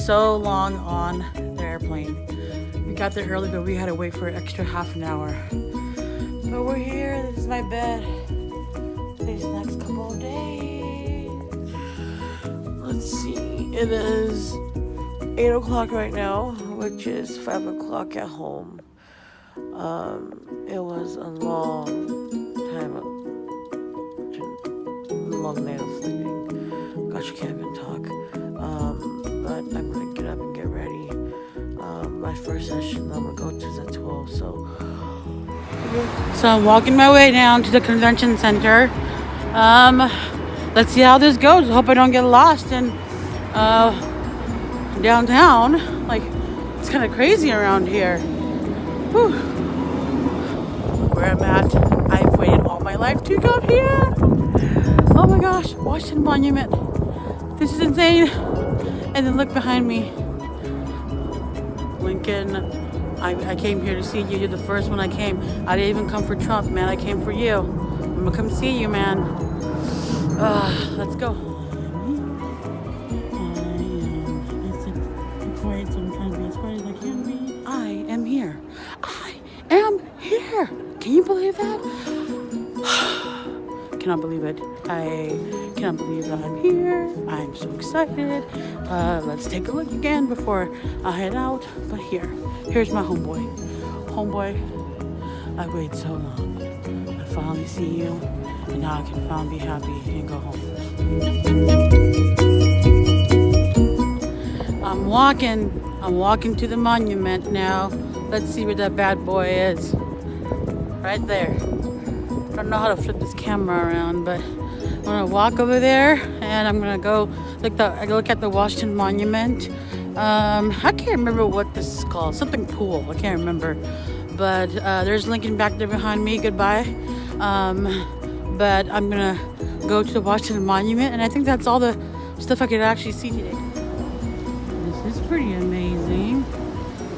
so long on the airplane. We got there early, but we had to wait for an extra half an hour. But we're here. This is my bed. These next couple of days. Let's see. It is 8 o'clock right now, which is 5 o'clock at home. It was a long night of sleeping. Gosh, I can't even talk. But I'm gonna get up and get ready. My first session I'm gonna go to is at 12. So I'm walking my way down to the convention center. Let's see how this goes. Hope I don't get lost in downtown. Like, it's kind of crazy around here. Whew. Where I'm at, I've waited all my life to come here. Oh my gosh, Washington Monument. This is insane. And then look behind me. Lincoln. I came here to see you. You're the first one I came. I didn't even come for Trump, man. I came for you. I'm gonna come see you, man. Let's go. I am here. I am here. Can you believe that? Cannot believe it. I cannot believe that I'm here. I'm so excited. Let's take a look again before I head out. But here's my homeboy. I waited so long. I finally see you, and now I can finally be happy and go home. I'm walking to the monument now. Let's see where that bad boy is. Right there. I don't know how to flip this camera around, but I'm gonna walk over there and I'm gonna go look at the Washington Monument. I can't remember what this is called. Something pool. I can't remember. But there's Lincoln back there behind me. Goodbye. But I'm gonna go to the Washington Monument, and I think that's all the stuff I could actually see today. This is pretty amazing.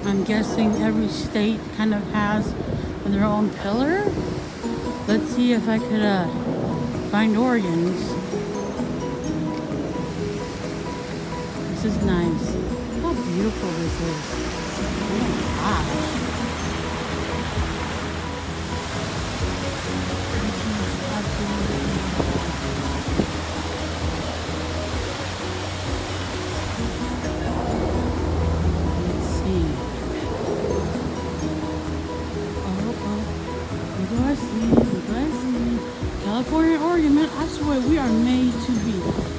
I'm guessing every state kind of has their own pillar. Let's see if I could find Oregon's. This is nice. How beautiful this is. Oh my gosh. California and Oregon, man, I swear we are made to be.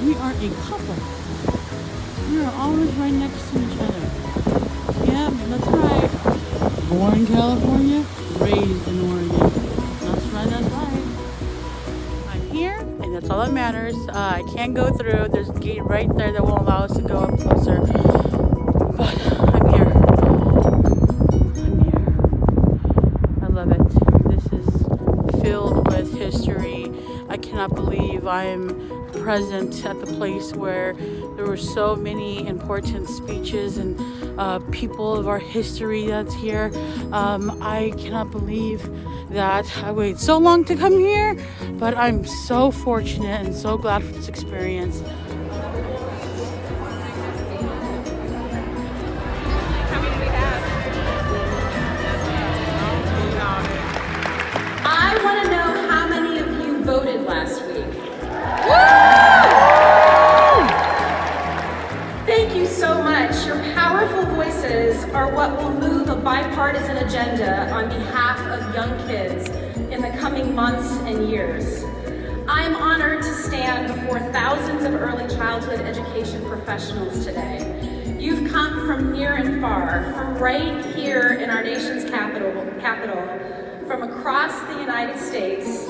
We are a couple. We are always right next to each other. Yeah, that's right. Born in California, raised in Oregon. That's right. I'm here, and that's all that matters. I can't go through. There's a gate right there that won't allow us to go up closer. But I'm here. I love it. This is filled with history. I cannot believe I'm present at the place where there were so many important speeches and people of our history that's here. I cannot believe that I waited so long to come here, but I'm so fortunate and so glad for this experience. I want to know how many of you voted last week. Thank you so much. Your powerful voices are what will move a bipartisan agenda on behalf of young kids in the coming months and years. I am honored to stand before thousands of early childhood education professionals today. You've come from near and far, from right here in our nation's capital, from across the United States,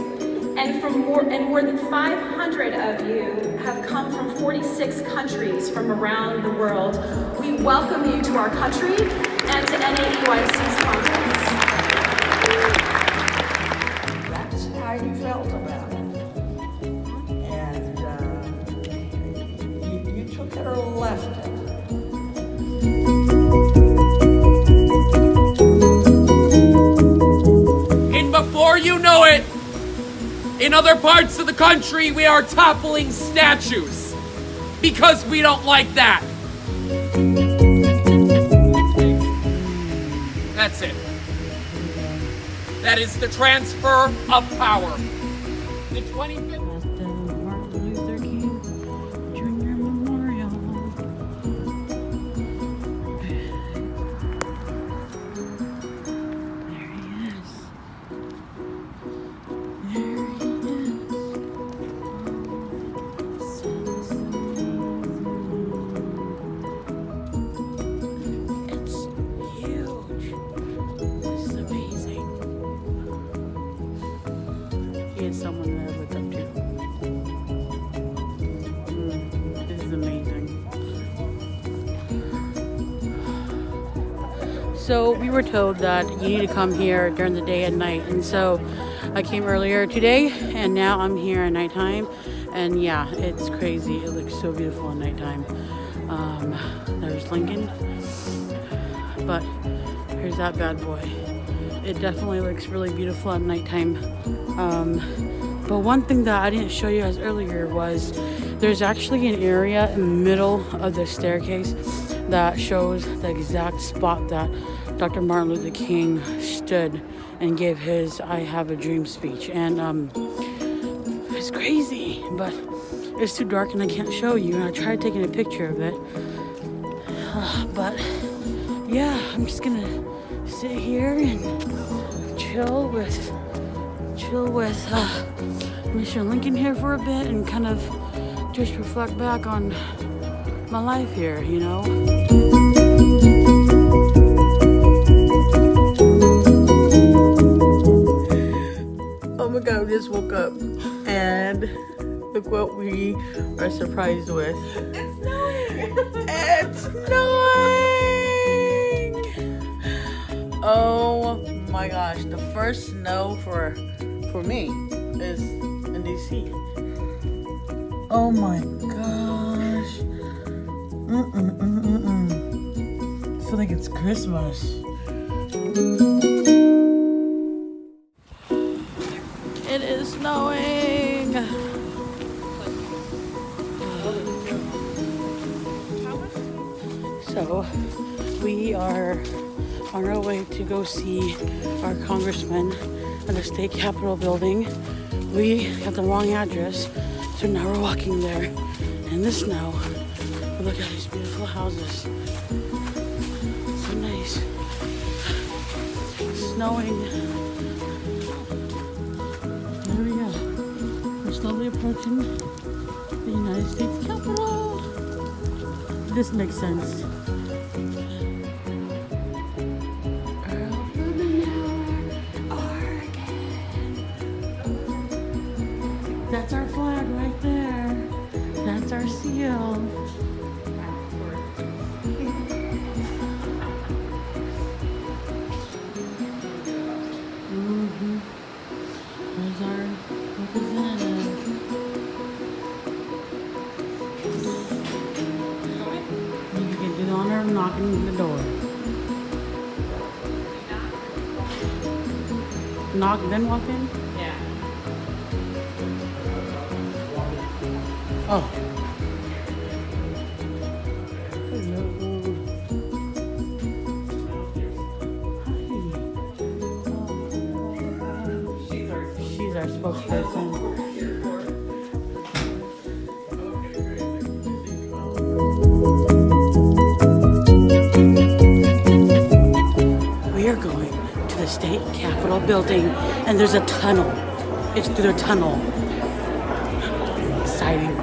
and more than 500 of you have come from 46 countries from around the world. We welcome you to our country and to NAEYC's conference. That's how you felt about it. And you took it or left it. And before you know it, in other parts of the country, we are toppling statues because we don't like that. That's it. That is the transfer of power. The 25th. At the Martin Luther King Jr. Memorial. There he is. There he is. It's huge. This is amazing. He is someone that I look up to. This is amazing. So we were told that you need to come here during the day and night, and so I came earlier today, and now I'm here at nighttime, and yeah, it's crazy. It looks so beautiful at nighttime. There's Lincoln, but here's that bad boy. It definitely looks really beautiful at nighttime. But one thing that I didn't show you guys earlier was there's actually an area in the middle of the staircase that shows the exact spot that Dr. Martin Luther King stood and gave his I Have a Dream speech. And it's crazy, but it's too dark and I can't show you. And I tried taking a picture of it. But yeah, I'm just gonna sit here and chill with Mr. Lincoln here for a bit and kind of just reflect back on my life here, you know. Oh my god, we just woke up and look what we are surprised with. It's snowing! It's snowing! Oh my gosh, the first snow for me is in DC. Oh my gosh. I feel like it's Christmas. It is snowing. So we are on our way to go see our congressman at the state capitol building. We got the wrong address, so now we're walking there in the snow. But look at these beautiful houses. So nice. It's snowing. There we go. We're slowly approaching the United States Capitol. This makes sense. That's our flag right there. That's our seal. There's our representative. You can do the honor of knocking on the door. Knock, then walk in? Yeah. Oh. Hello. Hi. She's our spokesperson. We are going to the state capitol building, and there's a tunnel. It's through the tunnel. Exciting.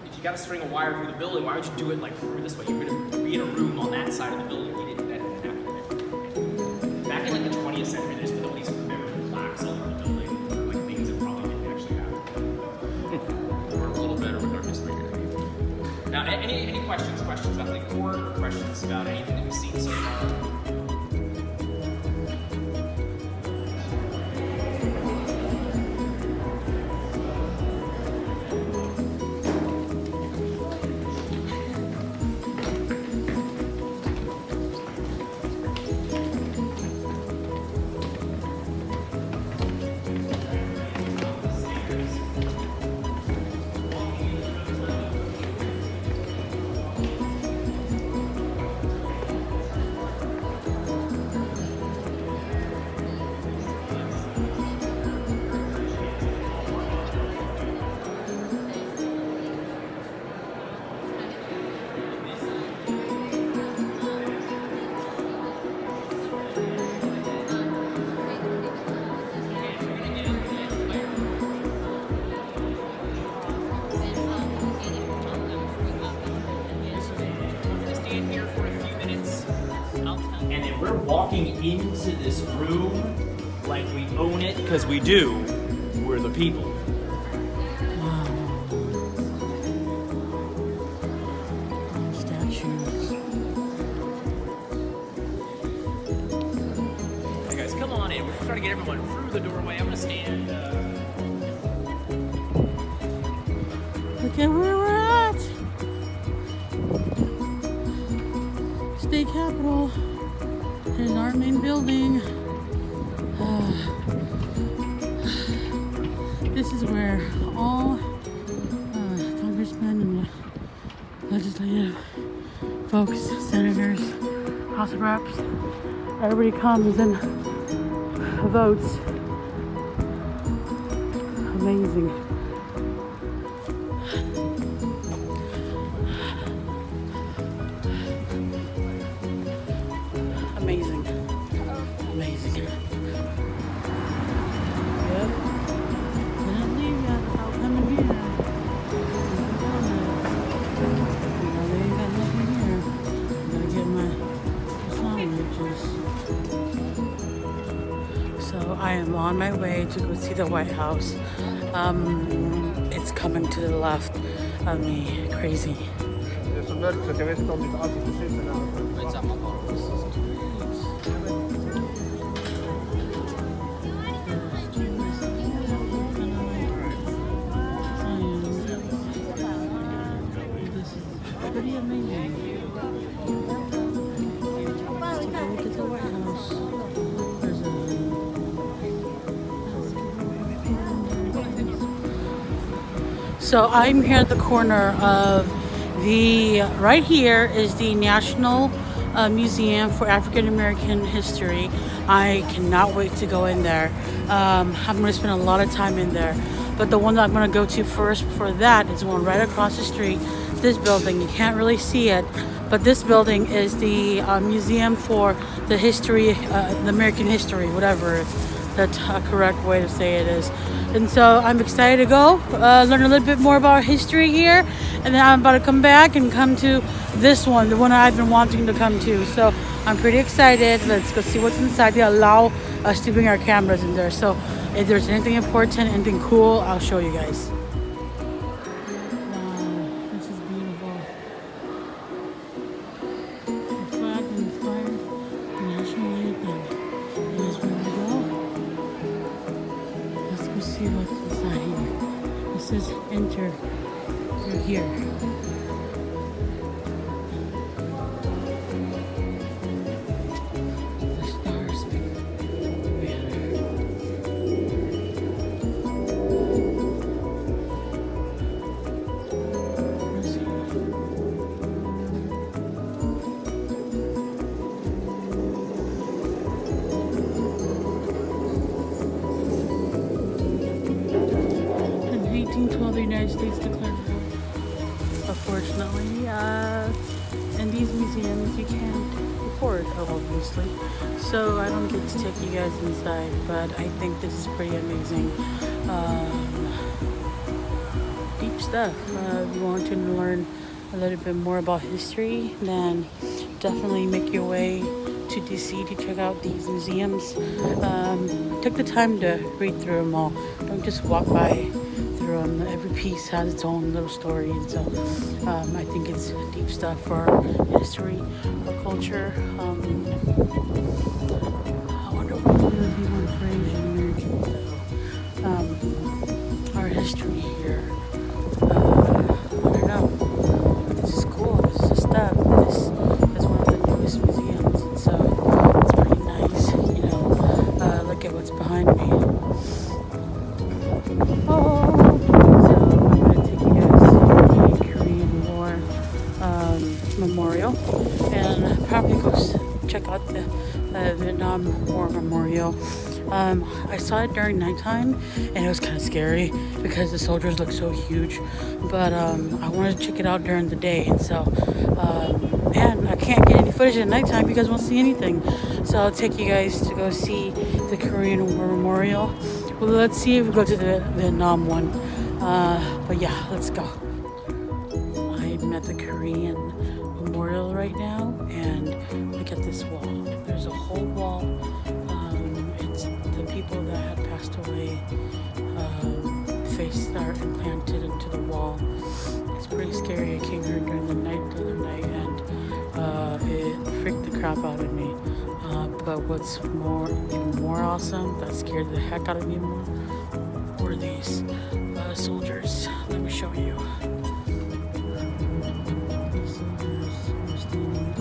If you got to string a wire through the building, why would you do it like through this way? You're going to be in a room on that side of the building. You didn't that didn't happen. Back in like the 20th century, there's been all these commemorative plaques all over the building, like things that probably didn't actually happen. We're a little better with our history here. Now, any questions about the court or questions about anything that we've seen so far? walking into this room like we own it, because we do. We're the people. Wow. Statues. Hey guys, come on in. We're just trying to get everyone through the doorway. I'm gonna stand. Look at where we're at. State Capitol. Here's our main building. This is where all congressmen and legislative folks, senators, House of Reps, everybody comes and votes. Amazing. Amazing. Amazing. Yep. Didn't leave yet without coming here. They ain't got nothing here. Gotta get my sandwiches. So I am on my way to go see the White House. It's coming to the left of me. Crazy. Pretty amazing. Let's take a look at the White House. There's a... So I'm here at the corner of right here is the National Museum for African American History. I cannot wait to go in there. I'm going to spend a lot of time in there. But the one that I'm going to go to first before that is the one right across the street. This building, you can't really see it, but this building is the Museum for the History, the American History, whatever the correct way to say it is. And so I'm excited to go learn a little bit more about history here, and then I'm about to come back and come to this one, the one I've been wanting to come to. So I'm pretty excited. Let's go see what's inside. They allow us to bring our cameras in there, so if there's anything important, anything cool, I'll show you guys. See what's inside here. It says enter through here. The stars banner. In 1812, the United States declared war. Unfortunately, in these museums, you can't afford, obviously. So I don't get to take you guys inside, but I think this is pretty amazing. Deep stuff. If you want to learn a little bit more about history, then definitely make your way to DC to check out these museums. Take the time to read through them all. Don't just walk by through them. Every piece has its own little story, and so I think it's deep stuff for our history, our culture. I wonder what would be one for Asian Americans. Our history here. I don't know. This is cool. This is a step. This is one of the newest museums, and so it's pretty nice. You know, look at what's behind me. Oh. Memorial, and probably go check out the Vietnam War Memorial. I saw it during nighttime, and it was kind of scary because the soldiers look so huge, but I wanted to check it out during the day, and so and I can't get any footage at nighttime because I won't see anything, so I'll take you guys to go see the Korean War Memorial. Well, let's see if we go to the Vietnam one, but yeah, let's go. I'm at the Korean memorial right now, and look at this wall. There's a whole wall. It's the people that had passed away, face are implanted into the wall. It's pretty scary. I came here during the other night, and it freaked the crap out of me. But what's even more awesome, that scared the heck out of me more, were these soldiers. Let me show you. These soldiers were standing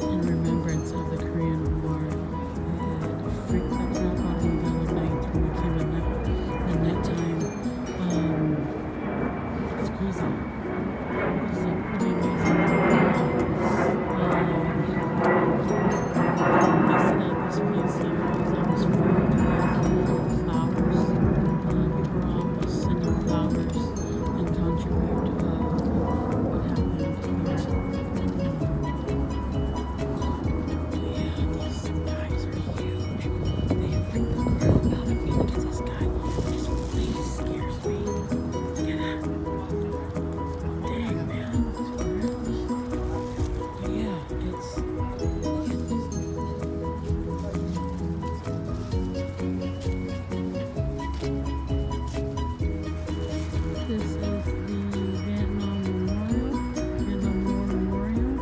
in remembrance of the Korean War. It freaked the crap out of me the other night when we came in the nighttime. It's crazy. It's a pretty amazing. This place here is almost full of flowers. People are almost sending flowers and contribute to what happened. Yeah, these guys are huge. They freak the crap out of me. Look at this guy. This place scares me. Look at that. Dang, man. But yeah, it's... This is the Vietnam Memorial.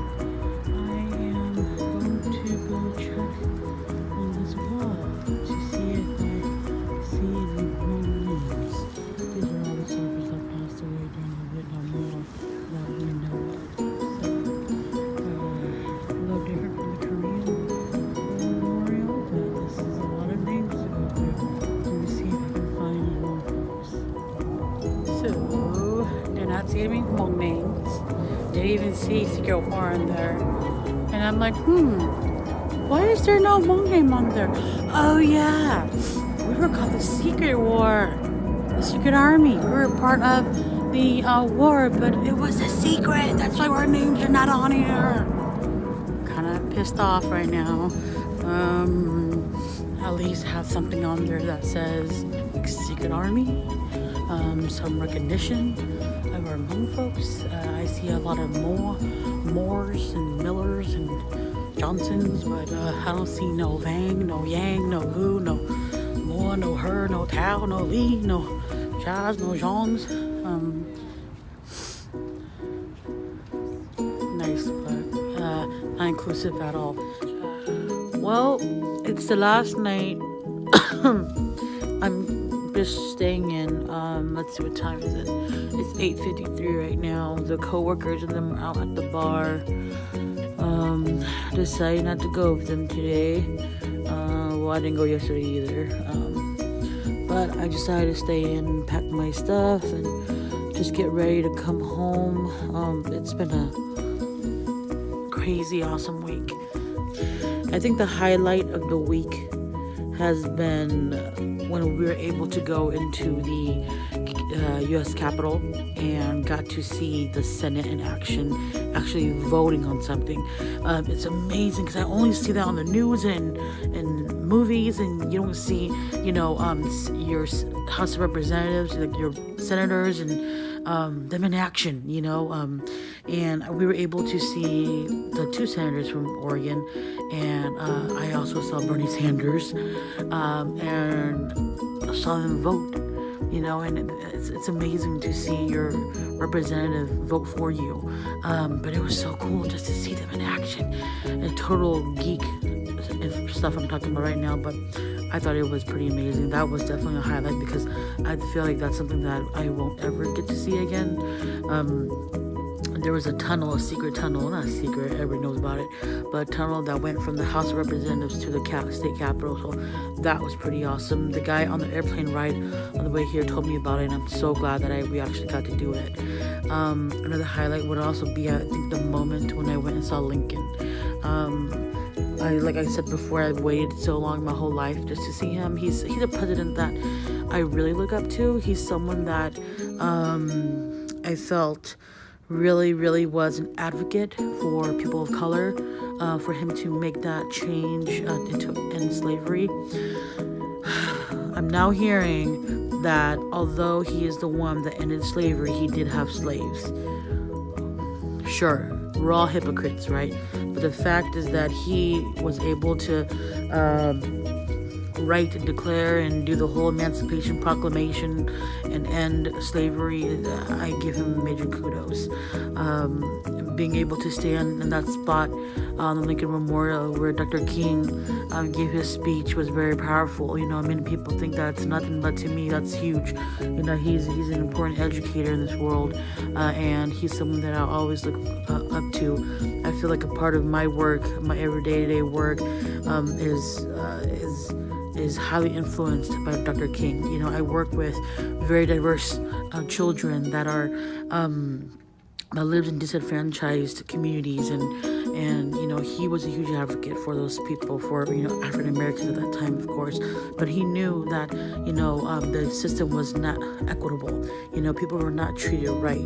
I am going to go check on this wall to see if I see any wrong names. These are all the soldiers that passed away during the Vietnam War that we know of. So, a little different from the Korean Memorial, but this is a lot of names to go through to see if I can find more folks. So, they're not seeing any wrong names. They didn't even see Secret War in there. And I'm like, why is there no Hmong name on there? Oh yeah, we were called the Secret War, the Secret Army. We were part of the war, but it was a secret. That's why our names are not on here. Kind of pissed off right now. At least have something on there that says Secret Army. Some recognition of our Hmong folks. I see a lot of Moores and Millers and Johnsons, but I don't see no Vang, no Yang, no Hu, no Moa, no Her, no Tao, no Lee, no Chaz, no Zhongs. Nice, but not inclusive at all. Well, it's the last night. I'm just staying in. Let's see, what time is it? It's 8:53 right now. The co-workers and them are out at the bar. Decided not to go with them today. Well, I didn't go yesterday either. But I decided to stay in, pack my stuff, and just get ready to come home. It's been a crazy, awesome week. I think the highlight of the week has been when we were able to go into the U.S. Capitol and got to see the Senate in action, actually voting on something. It's amazing because I only see that on the news and movies, and you don't see, your House of Representatives, like your senators and them in action, and we were able to see the two senators from Oregon, and I also saw Bernie Sanders, and saw them vote, and it's amazing to see your representative vote for you, but it was so cool just to see them in action. A total geek stuff I'm talking about right now, but I thought it was pretty amazing. That was definitely a highlight because I feel like that's something that I won't ever get to see again. There was a secret tunnel, not a secret, everybody knows about it, but a tunnel that went from the House of Representatives to the state capitol, so that was pretty awesome. The guy on the airplane ride on the way here told me about it, and I'm so glad that we actually got to do it. Another highlight would also be, I think, the moment when I went and saw Lincoln. Like I said before, I waited so long my whole life just to see him. He's a president that I really look up to. He's someone that I felt really, really was an advocate for people of color, for him to make that change to end slavery. I'm now hearing that although he is the one that ended slavery, he did have slaves. Sure, we're all hypocrites, right? But the fact is that he was able to write and declare and do the whole Emancipation Proclamation and end slavery. I give him major kudos. Being able to stand in that spot on the Lincoln Memorial where Dr. King gave his speech was very powerful. You know, many people think that's nothing, but to me, that's huge. You know, he's an important educator in this world, and he's someone that I always look up to. I feel like a part of my work, my everyday work, is highly influenced by Dr. King. You know, I work with very diverse children that are that lives in disadvantaged communities, and you know, he was a huge advocate for those people, for, you know, African Americans at that time, of course. But he knew that, you know, the system was not equitable. You know, people were not treated right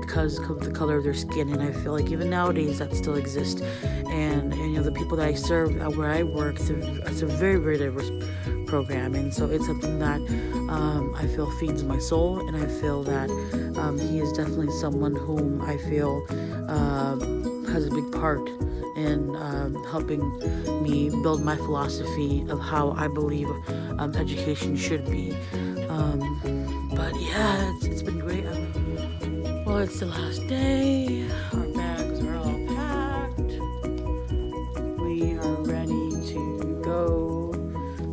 because of the color of their skin, and I feel like even nowadays that still exists. And you know, the people that I serve where I work, it's a very, very diverse program, and so it's something that I feel feeds my soul, and I feel that he is definitely someone whom I feel has a big part in helping me build my philosophy of how I believe education should be. But yeah, it's been great. Well, it's the last day. Our bags are all packed. We are ready to go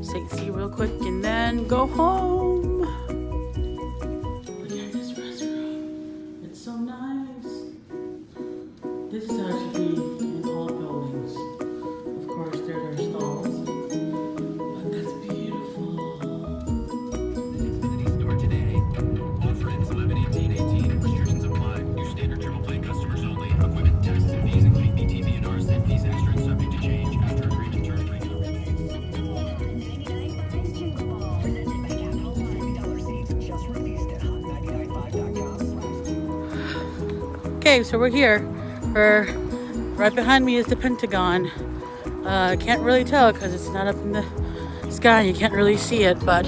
sightsee real quick and then go home. Look at this restaurant. It's so nice. This is how it should be in all buildings. Of course, there are stalls. But that's beautiful. Xfinity store today. Offer ends 11/18/18. Restrictions apply. New standard triple play customers only. Equipment, taxes and fees, including BTV and RSN fees extra and subject to change. After agreement, terms regular. Okay, so we're here. Right behind me is the Pentagon. I can't really tell because it's not up in the sky. You can't really see it, but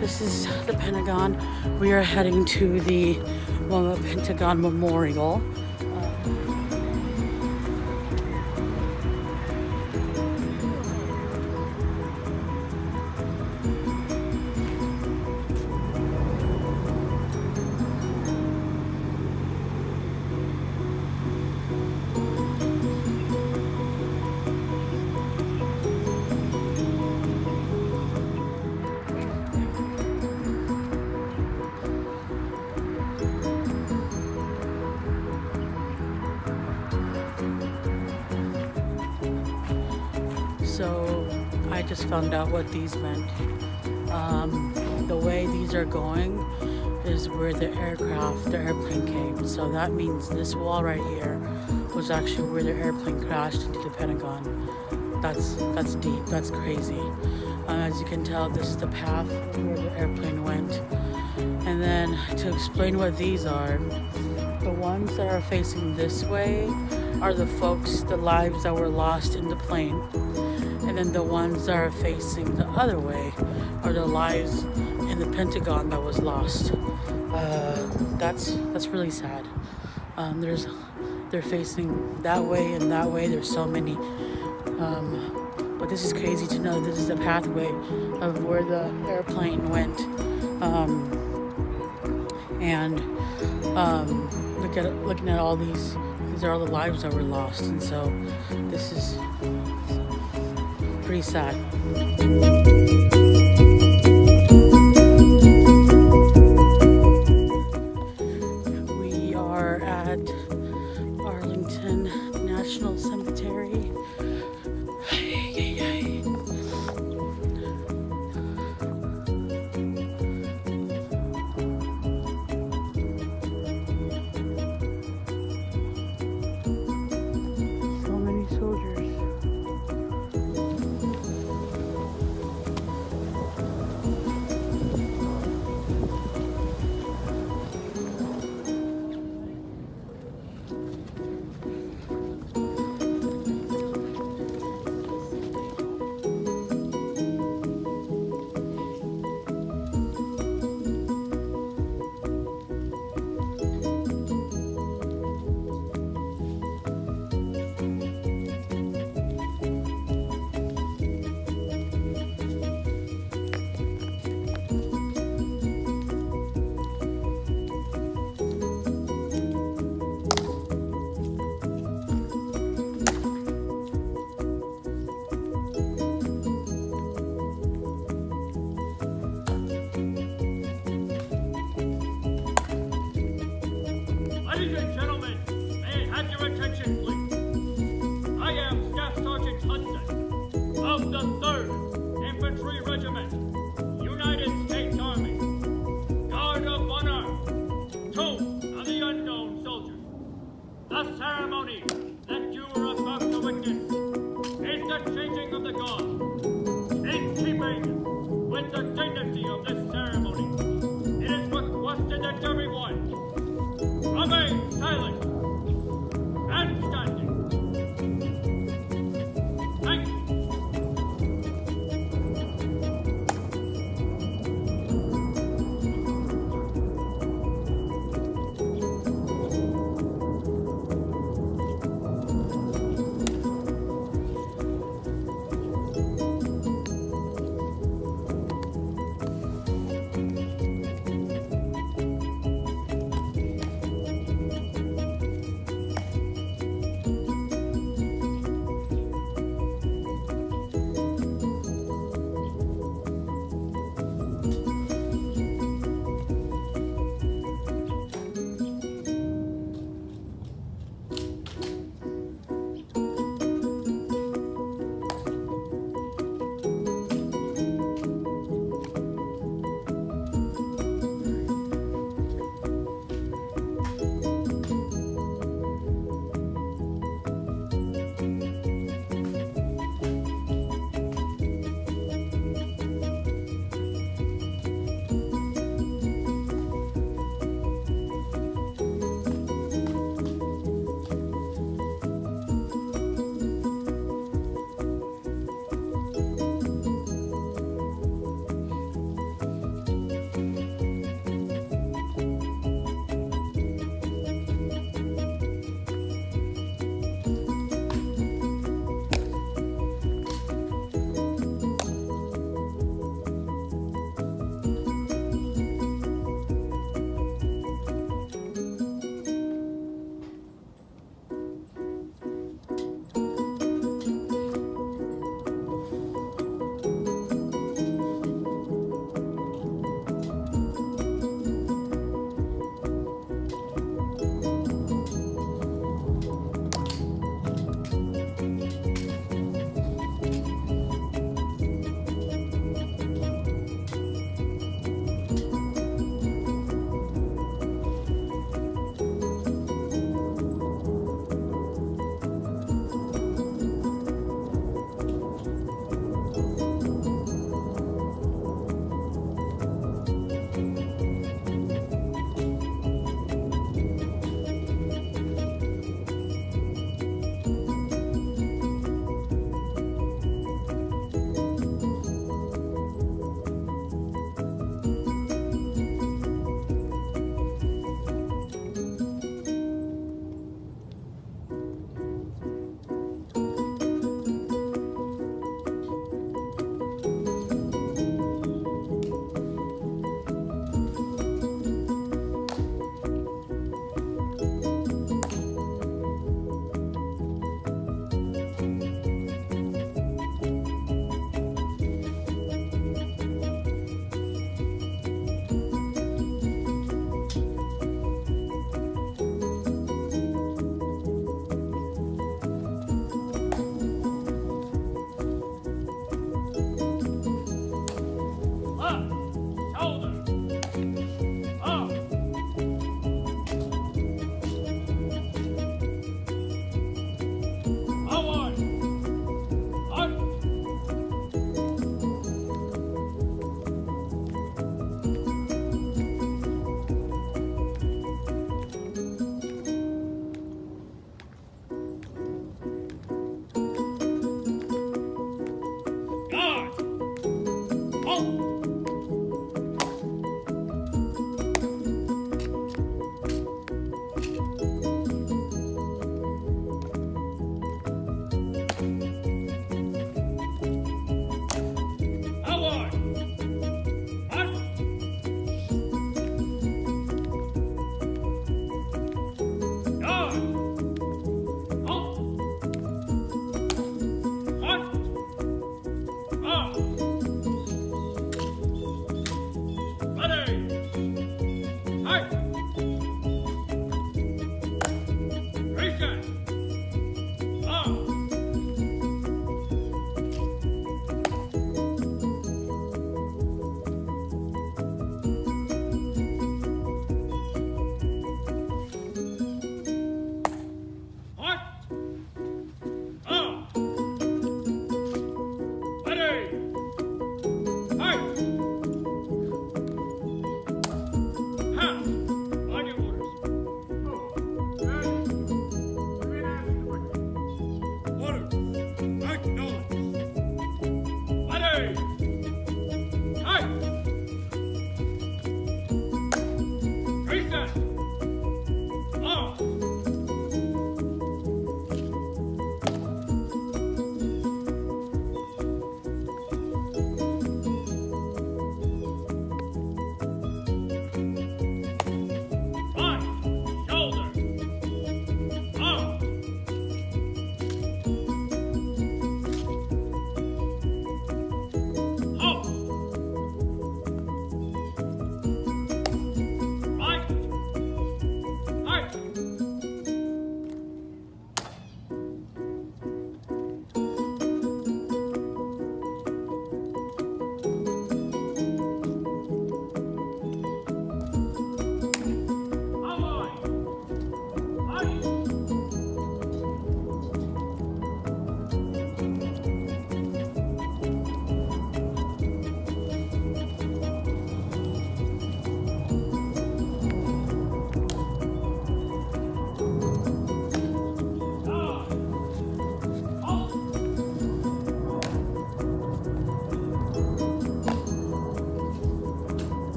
this is the Pentagon. We are heading to the Pentagon Memorial. So I just found out what these meant. The way these are going is where the airplane came. So that means this wall right here was actually where the airplane crashed into the Pentagon. That's deep, that's crazy. As you can tell, this is the path where the airplane went. And then to explain what these are, the ones that are facing this way are the folks, the lives that were lost in the plane. And then the ones that are facing the other way are the lives in the Pentagon that was lost. That's really sad. They're facing that way and that way. There's so many. But this is crazy to know this is the pathway of where the airplane went. Looking at all these are all the lives that were lost, and so this is pretty sad. We are at Arlington National Cemetery. So many soldiers.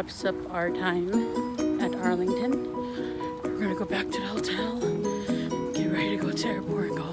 wraps up our time at Arlington. We're gonna go back to the hotel, get ready to go to the airport and go